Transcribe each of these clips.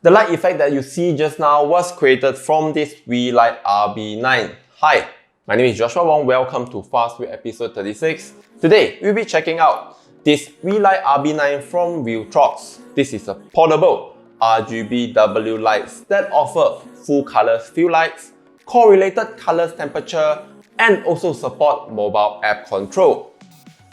The light effect that you see just now was created from this Weeylight RB9. Hi, my name is Joshua Wong. Welcome to Fast Week episode 36. Today, we'll be checking out this Weeylight RB9 from Viltrox. This is a portable RGBW lights that offer full color field lights, correlated colors temperature, and also support mobile app control.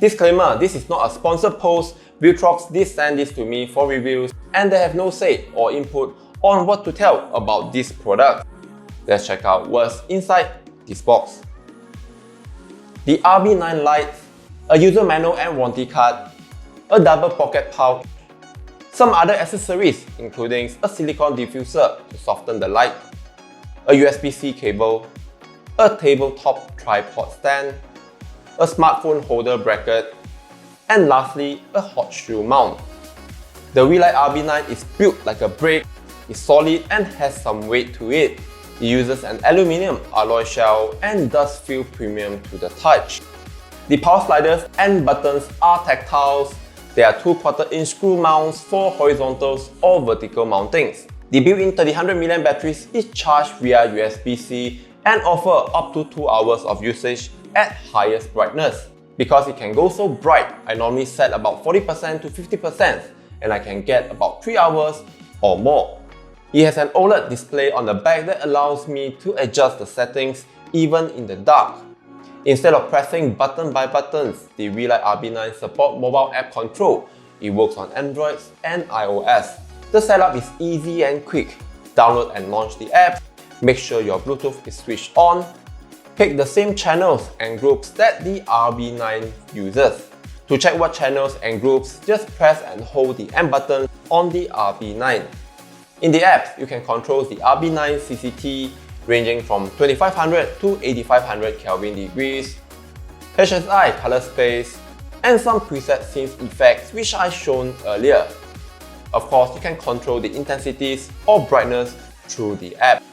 Disclaimer, this is not a sponsored post. Viltrox did send this to me for reviews and they have no say or input on what to tell about this product. Let's check out what's inside this box. The RB9 lights, a user manual and warranty card, a double pocket pouch, some other accessories including a silicone diffuser to soften the light, a USB-C cable, a tabletop tripod stand, a smartphone holder bracket, and lastly, a hot shoe mount. The Weeylight RB9 is built like a brick, is solid and has some weight to it. It uses an aluminium alloy shell and does feel premium to the touch. The power sliders and buttons are tactiles. There are 2/4-inch screw mounts for horizontals or vertical mountings. The built-in 3000mAh batteries is charged via USB-C and offer up to 2 hours of usage at highest brightness. Because it can go so bright, I normally set about 40% to 50% and I can get about 3 hours or more. It has an OLED display on the back that allows me to adjust the settings even in the dark. Instead of pressing button by buttons, the Weeylight RB9 support mobile app control. It works on Android and iOS. The setup is easy and quick. Download and launch the app. Make sure your Bluetooth is switched on. Pick the same channels and groups that the RB9 uses. To check what channels and groups, just press and hold the M button on the RB9. In the app, you can control the RB9 CCT ranging from 2500 to 8500 Kelvin degrees, HSI color space, and some preset scenes effects which I shown earlier. Of course, you can control the intensities or brightness through the app.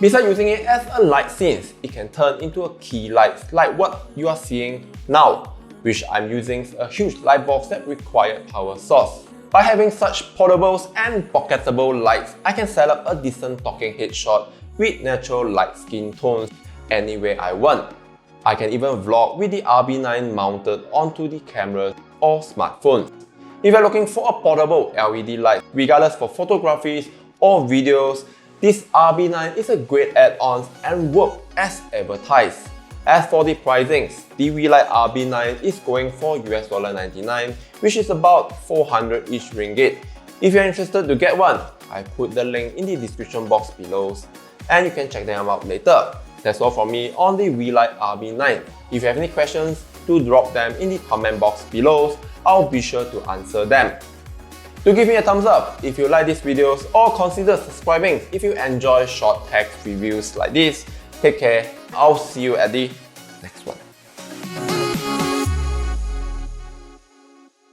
Besides using it as a light scene, it can turn into a key light like what you are seeing now, which I'm using a huge light box that required power source. By having such portables and pocketable lights, I can set up a decent talking head shot with natural light skin tones anywhere I want. I can even vlog with the RB9 mounted onto the camera or smartphone. If you're looking for a portable LED light, regardless for photographies or videos, this RB9 is a great add-on and work as advertised. As for the pricings, the Weeylight RB9 is going for $99, which is about 400-ish ringgit. If you're interested to get one, I put the link in the description box below and you can check them out later. That's all from me on the Weeylight RB9. If you have any questions, do drop them in the comment box below. I'll be sure to answer them. Do give me a thumbs up if you like these videos or consider subscribing if you enjoy short text reviews like this. Take care, I'll see you at the next one.